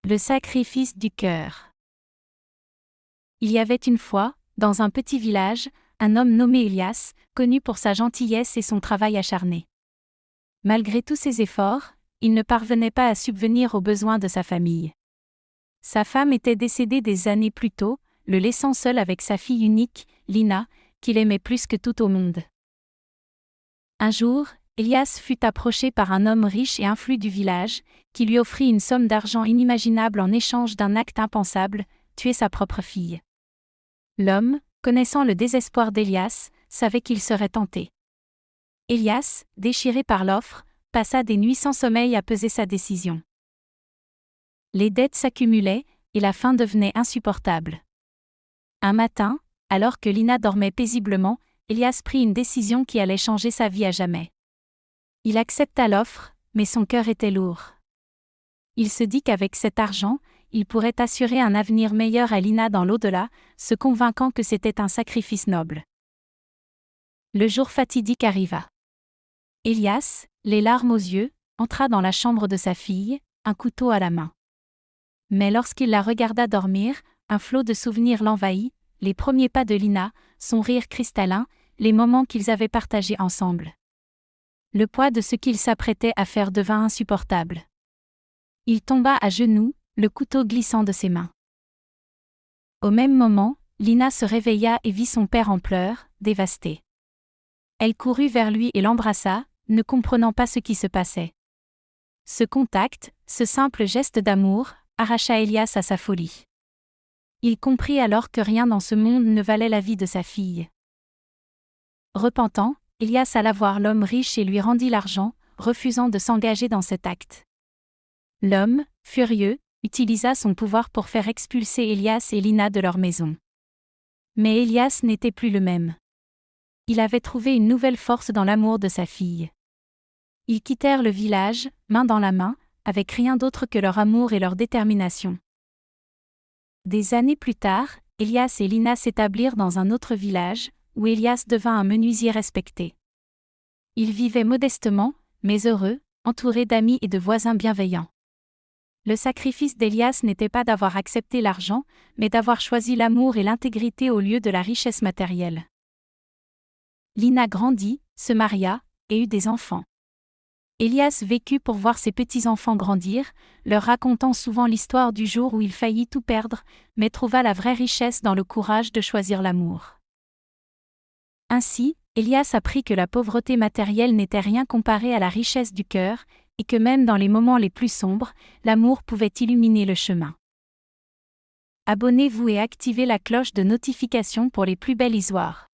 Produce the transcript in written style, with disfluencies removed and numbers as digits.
Le sacrifice du cœur. Il y avait une fois, dans un petit village, un homme nommé Elias, connu pour sa gentillesse et son travail acharné. Malgré tous ses efforts, il ne parvenait pas à subvenir aux besoins de sa famille. Sa femme était décédée des années plus tôt, le laissant seul avec sa fille unique, Lina, qu'il aimait plus que tout au monde. Un jour, Elias fut approché par un homme riche et influent du village, qui lui offrit une somme d'argent inimaginable en échange d'un acte impensable, tuer sa propre fille. L'homme, connaissant le désespoir d'Elias, savait qu'il serait tenté. Elias, déchiré par l'offre, passa des nuits sans sommeil à peser sa décision. Les dettes s'accumulaient, et la faim devenait insupportable. Un matin, alors que Lina dormait paisiblement, Elias prit une décision qui allait changer sa vie à jamais. Il accepta l'offre, mais son cœur était lourd. Il se dit qu'avec cet argent, il pourrait assurer un avenir meilleur à Lina dans l'au-delà, se convainquant que c'était un sacrifice noble. Le jour fatidique arriva. Elias, les larmes aux yeux, entra dans la chambre de sa fille, un couteau à la main. Mais lorsqu'il la regarda dormir, un flot de souvenirs l'envahit, les premiers pas de Lina, son rire cristallin, les moments qu'ils avaient partagés ensemble. Le poids de ce qu'il s'apprêtait à faire devint insupportable. Il tomba à genoux, le couteau glissant de ses mains. Au même moment, Lina se réveilla et vit son père en pleurs, dévasté. Elle courut vers lui et l'embrassa, ne comprenant pas ce qui se passait. Ce contact, ce simple geste d'amour, arracha Elias à sa folie. Il comprit alors que rien dans ce monde ne valait la vie de sa fille. Repentant, Elias alla voir l'homme riche et lui rendit l'argent, refusant de s'engager dans cet acte. L'homme, furieux, utilisa son pouvoir pour faire expulser Elias et Lina de leur maison. Mais Elias n'était plus le même. Il avait trouvé une nouvelle force dans l'amour de sa fille. Ils quittèrent le village, main dans la main, avec rien d'autre que leur amour et leur détermination. Des années plus tard, Elias et Lina s'établirent dans un autre village, où Elias devint un menuisier respecté. Ils vivaient modestement, mais heureux, entourés d'amis et de voisins bienveillants. Le sacrifice d'Elias n'était pas d'avoir accepté l'argent, mais d'avoir choisi l'amour et l'intégrité au lieu de la richesse matérielle. Lina grandit, se maria, et eut des enfants. Elias vécut pour voir ses petits-enfants grandir, leur racontant souvent l'histoire du jour où il faillit tout perdre, mais trouva la vraie richesse dans le courage de choisir l'amour. Ainsi, Elias apprit que la pauvreté matérielle n'était rien comparée à la richesse du cœur, et que même dans les moments les plus sombres, l'amour pouvait illuminer le chemin. Abonnez-vous et activez la cloche de notification pour les plus belles histoires.